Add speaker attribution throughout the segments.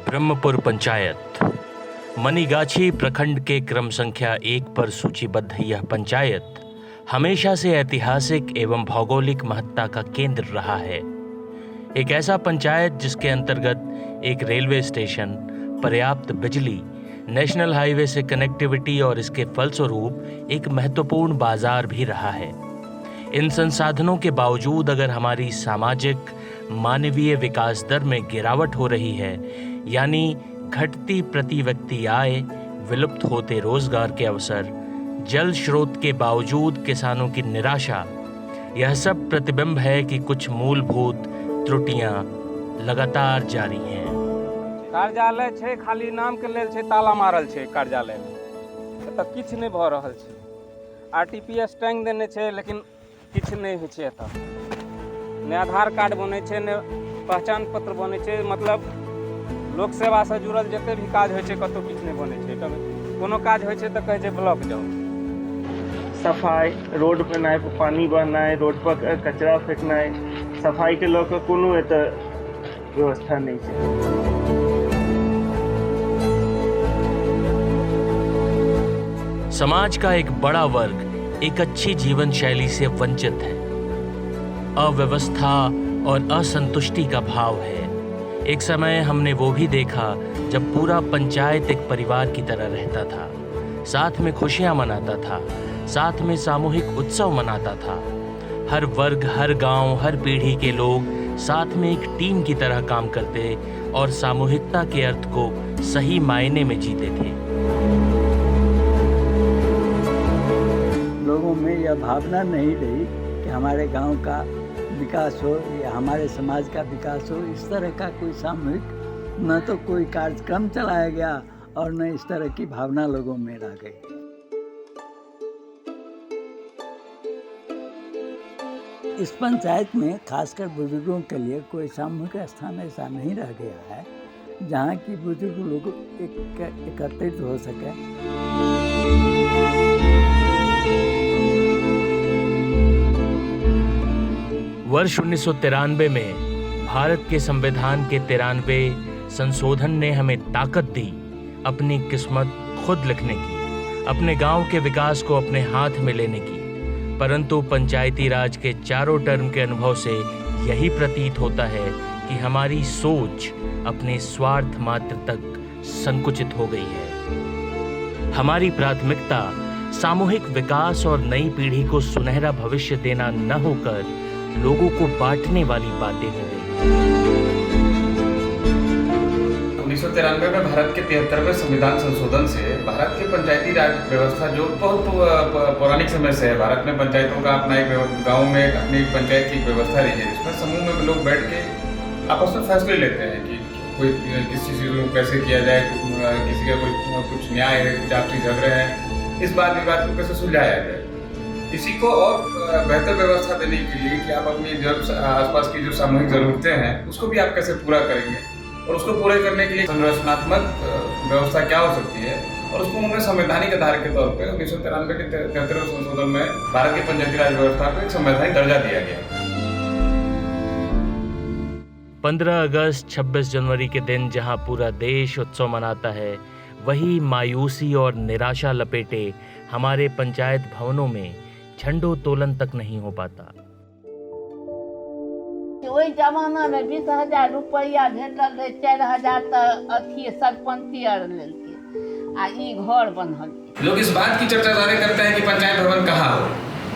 Speaker 1: ब्रह्मपुर पंचायत मनीगाछी प्रखंड के क्रम संख्या 1 पर सूचीबद्ध यह पंचायत हमेशा से ऐतिहासिक एवं भौगोलिक महत्ता का केंद्र रहा है। एक ऐसा पंचायत जिसके अंतर्गत एक रेलवे स्टेशन, पर्याप्त बिजली, नेशनल हाईवे से कनेक्टिविटी और इसके फलस्वरूप एक महत्वपूर्ण बाजार भी रहा है। इन संसाधनों के बावजूद अगर हमारी सामाजिक मानवीय विकास दर में गिरावट हो रही है, यानी घटती प्रति व्यक्ति आय, विलुप्त होते रोजगार के अवसर, जल स्रोत के बावजूद किसानों की निराशा, यह सब प्रतिबिंब है कि कुछ मूलभूत त्रुटियां लगातार जारी हैं।
Speaker 2: कार्यालय छै, खाली नाम के लेल छै, ताला मारल छै कार्यालय में, एतऽ किछु नहि भऽ रहल छै। आरटीपीएस टैंक देने छै लेकिन किछु नहि होइ छै एतऽ। ने आधार कार्ड बनै छै, ने पहचान पत्र बनै छै, मतलब लोक सेवा से जुड़ल जते भी काज होइ छै कतौ किछु नहि बनै छै। कोनो काज होइ छै तऽ कहै छै ब्लॉक जाओ।
Speaker 3: सफाई, रोड बनाए, पानी बहनाइ, रोड पर कचरा फेंकनाइ, सफाई के लऽ कऽ कोनो एतऽ व्यवस्था नहीं है।
Speaker 1: समाज का एक बड़ा वर्ग एक अच्छी जीवन शैली से वंचित है। अव्यवस्था और असंतुष्टि का भाव है। एक समय हमने वो भी देखा जब पूरा पंचायत एक परिवार की तरह रहता था, साथ में खुशियां मनाता था, साथ में सामूहिक उत्सव मनाता था। हर वर्ग, हर गांव, हर पीढ़ी के लोग साथ में एक टीम की तरह काम करते और सामूहिकता के अर्थ को सही मायने में जीते थे।
Speaker 4: लोगों में यह भावना नहीं रही कि हमारे गांव का विकास हो या हमारे समाज का विकास हो। इस तरह का कोई सामूहिक न तो कोई कार्यक्रम चलाया गया और न इस तरह की भावना लोगों में रह गई। इस पंचायत में खासकर बुजुर्गों के लिए कोई सामूहिक स्थान ऐसा नहीं रह गया है जहाँ की बुजुर्ग लोग एकत्रित हो सके।
Speaker 1: वर्ष 1993 में भारत के संविधान के 93वें संशोधन ने हमें ताकत दी अपनी किस्मत खुद लिखने की, अपने गांव के विकास को अपने हाथ में लेने की। परंतु पंचायती राज के चारों टर्म के अनुभव से यही प्रतीत होता है कि हमारी सोच अपने स्वार्थ मात्र तक संकुचित हो गई है। हमारी प्राथमिकता सामूहिक विकास और नई पीढ़ी को सुनहरा भविष्य देना न होकर लोगों को बांटने वाली बातें हो गई।
Speaker 5: 1993 में भारत के 73वें संविधान संशोधन से भारत की पंचायती राज व्यवस्था जो बहुत पौराणिक समय से है, भारत में पंचायतों का अपना एक गांव में अपनी पंचायत की व्यवस्था रही है, जिसमें समूह में लोग बैठ के आपस में फैसले लेते हैं कि कोई किस चीज़ को कैसे किया जाए, किसी का कोई कुछ न्याय है, कुछ आपसी झगड़े हैं, इस बात विवाद को कैसे सुलझाया जाए। इसी को और बेहतर व्यवस्था देने के लिए कि आप अपनी जो आसपास की जो सामूहिक ज़रूरतें हैं उसको भी आप कैसे पूरा करेंगे और उसको पूरे करने के लिए संरचनात्मक व्यवस्था क्या हो सकती है, और उसको उन्होंने संवैधानिक आधार के तौर पे 1993 के 73वें संशोधन में भारत की पंचायती राज व्यवस्था को एक संवैधानिक दर्जा दिया गया।
Speaker 1: 15 अगस्त 26 जनवरी के दिन जहां पूरा देश उत्सव मनाता है, वही मायूसी और निराशा लपेटे हमारे पंचायत भवनों में झंडोत्तोलन तक नहीं हो पाता।
Speaker 6: वही जमाना में 20,000 रुपया भेटल रहे, 4,000 अथी सरपंची आर लेलकै आ ई घर बनल।
Speaker 5: लोग इस बात की चर्चा ज़्यादा करते हैं कि पंचायत भवन कहाँ हो।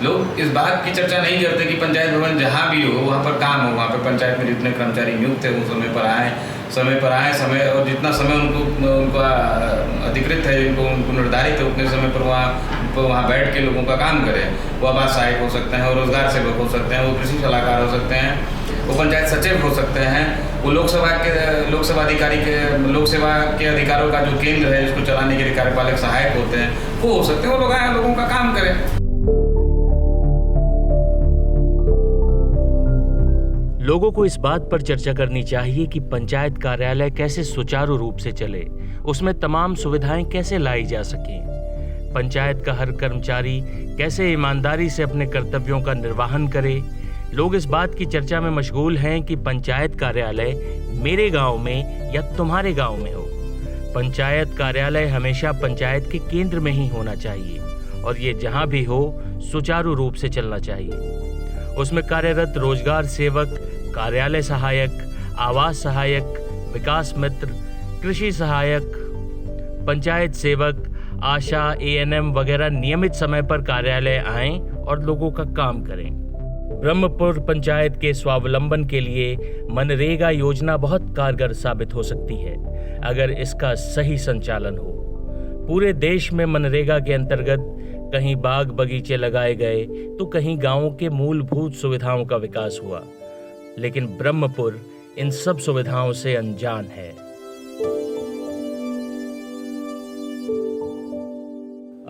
Speaker 5: लोग इस बात की चर्चा नहीं करते कि पंचायत भवन जहाँ भी हो वहाँ पर काम हो, वहाँ पर पंचायत में जितने कर्मचारी नियुक्त हैं वो समय पर आए समय और जितना समय उनका अधिकृत है, उनको निर्धारित है, उतने समय पर वहाँ बैठ के लोगों का काम करें। वो आवास सहायक हो सकते हैं, वो रोजगार सेवक हो सकते हैं, वो कृषि सलाहकार हो सकते हैं, वो पंचायत सचिव हो सकते हैं, वो लोक सेवा के अधिकारों का जो केंद्र है उसको चलाने के लिए कार्यपालक सहायक होते हैं, वो हो सकते हैं। वो लोग आए लोगों का काम करें।
Speaker 1: लोगों को इस बात पर चर्चा करनी चाहिए कि पंचायत कार्यालय कैसे सुचारू रूप से चले, उसमें तमाम सुविधाएं कैसे लाई जा सकें, पंचायत का हर कर्मचारी कैसे ईमानदारी से अपने कर्तव्यों का निर्वहन करे, लोग इस बात की चर्चा में मशगूल हैं कि पंचायत कार्यालय मेरे गांव में या तुम्हारे गांव में हो। पंचायत कार्यालय हमेशा पंचायत के केंद्र में ही होना चाहिए और ये जहां भी हो सुचारू रूप से चलना चाहिए। उसमें कार्यरत रोजगार सेवक, कार्यालय सहायक, आवास सहायक, विकास मित्र, कृषि सहायक, पंचायत सेवक, आशा, एएनएम वगैरह नियमित समय पर कार्यालय आएं और लोगों का काम करें। ब्रह्मपुर पंचायत के स्वावलंबन के लिए मनरेगा योजना बहुत कारगर साबित हो सकती है अगर इसका सही संचालन हो। पूरे देश में मनरेगा के अंतर्गत कहीं बाग बगीचे लगाए गए तो कहीं गांवों के मूलभूत सुविधाओं का विकास हुआ, लेकिन ब्रह्मपुर इन सब सुविधाओं से अनजान है।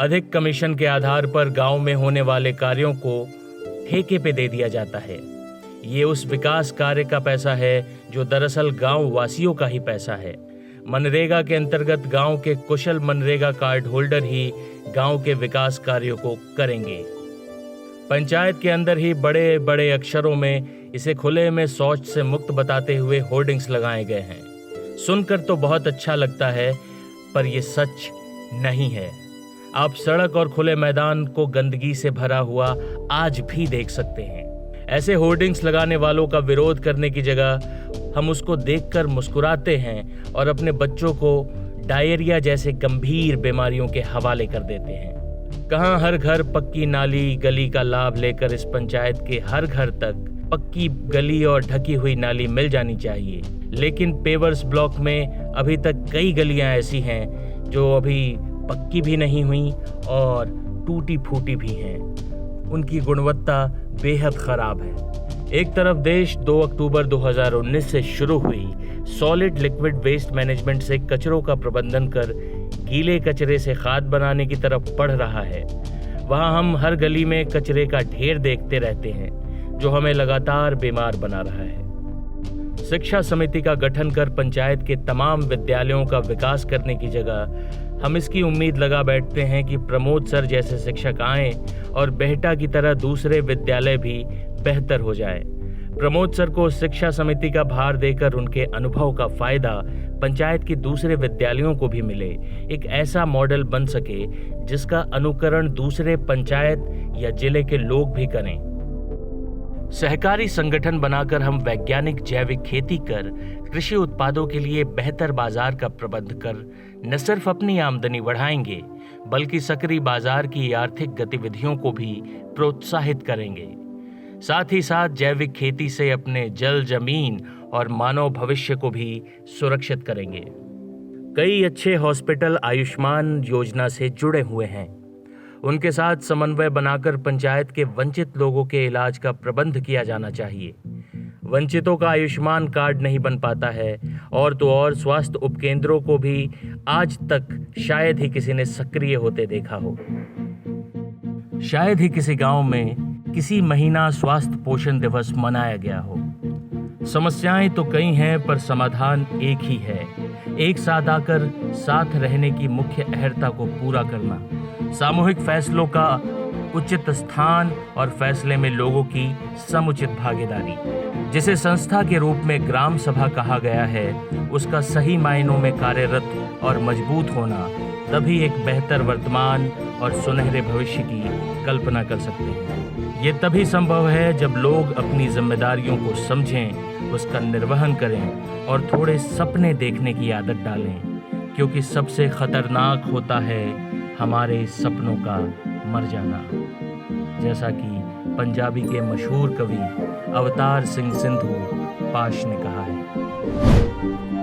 Speaker 1: अधिक कमीशन के आधार पर गांव में होने वाले कार्यों को ठेके पे दे दिया जाता है। ये उस विकास कार्य का पैसा है जो दरअसल गांव वासियों का ही पैसा है। मनरेगा के अंतर्गत गांव के कुशल मनरेगा कार्ड होल्डर ही गांव के विकास कार्यों को करेंगे। पंचायत के अंदर ही बड़े बड़े अक्षरों में इसे खुले में शौच से मुक्त बताते हुए होर्डिंग्स लगाए गए हैं। सुनकर तो बहुत अच्छा लगता है, पर यह सच नहीं है। आप सड़क और खुले मैदान को गंदगी से भरा हुआ आज भी देख सकते हैं। ऐसे होर्डिंग्स लगाने वालों का विरोध करने की जगह हम उसको देखकर मुस्कुराते हैं और अपने बच्चों को डायरिया जैसे गंभीर बीमारियों के हवाले कर देते हैं। कहां हर घर पक्की नाली गली का लाभ लेकर इस पंचायत के हर घर तक पक्की गली और ढकी हुई नाली मिल जानी चाहिए, लेकिन पेवर्स ब्लॉक में अभी तक कई गलियां ऐसी हैं जो अभी पक्की भी नहीं हुई और टूटी फूटी भी हैं। उनकी गुणवत्ता बेहद खराब है। एक तरफ देश 2 अक्टूबर 2019 से शुरू हुई सॉलिड लिक्विड वेस्ट मैनेजमेंट से कचरों का प्रबंधन कर गीले कचरे से खाद बनाने की तरफ बढ़ रहा है, वहां हम हर गली में कचरे का ढेर देखते रहते हैं जो हमें लगातार बीमार बना रहा है। शिक्षा समिति का गठन कर पंचायत के तमाम विद्यालयों का विकास करने की जगह हम इसकी उम्मीद लगा बैठते हैं कि प्रमोद सर जैसे शिक्षक आएं और बेहटा की तरह दूसरे विद्यालय भी बेहतर हो जाएं। प्रमोद सर को शिक्षा समिति का भार देकर उनके अनुभव का फायदा पंचायत के दूसरे विद्यालयों को भी मिले, एक ऐसा मॉडल बन सके जिसका अनुकरण दूसरे पंचायत या जिले के लोग भी करें। सहकारी संगठन बनाकर हम वैज्ञानिक जैविक खेती कर कृषि उत्पादों के लिए बेहतर बाजार का प्रबंध कर न सिर्फ अपनी आमदनी बढ़ाएंगे बल्कि सक्रिय बाजार की आर्थिक गतिविधियों को भी प्रोत्साहित करेंगे। साथ ही साथ जैविक खेती से अपने जल, जमीन और मानव भविष्य को भी सुरक्षित करेंगे। कई अच्छे हॉस्पिटल आयुष्मान योजना से जुड़े हुए हैं। उनके साथ समन्वय बनाकर पंचायत के वंचित लोगों के इलाज का प्रबंध किया जाना चाहिए। वंचितों का आयुष्मान कार्ड नहीं बन पाता है और तो और स्वास्थ्य उपकेंद्रों को भी आज तक शायद ही किसी ने सक्रिय होते देखा हो। शायद ही किसी गांव में किसी महीना स्वास्थ्य पोषण दिवस मनाया गया हो। समस्याएं तो कई हैं पर समाधान एक ही है, एक साथ आकर साथ रहने की मुख्य अहर्ता को पूरा करना, सामूहिक फैसलों का उचित स्थान और फैसले में लोगों की समुचित भागीदारी। जिसे संस्था के रूप में ग्राम सभा कहा गया है, उसका सही मायनों में कार्यरत और मजबूत होना, तभी एक बेहतर वर्तमान और सुनहरे भविष्य की कल्पना कर सकते हैं। ये तभी संभव है जब लोग अपनी जिम्मेदारियों को समझें, उसका निर्वहन करें और थोड़े सपने देखने की आदत डालें, क्योंकि सबसे खतरनाक होता है हमारे सपनों का मर जाना। जैसा कि पंजाबी के मशहूर कवि अवतार सिंह सिंधु पाश ने कहा है।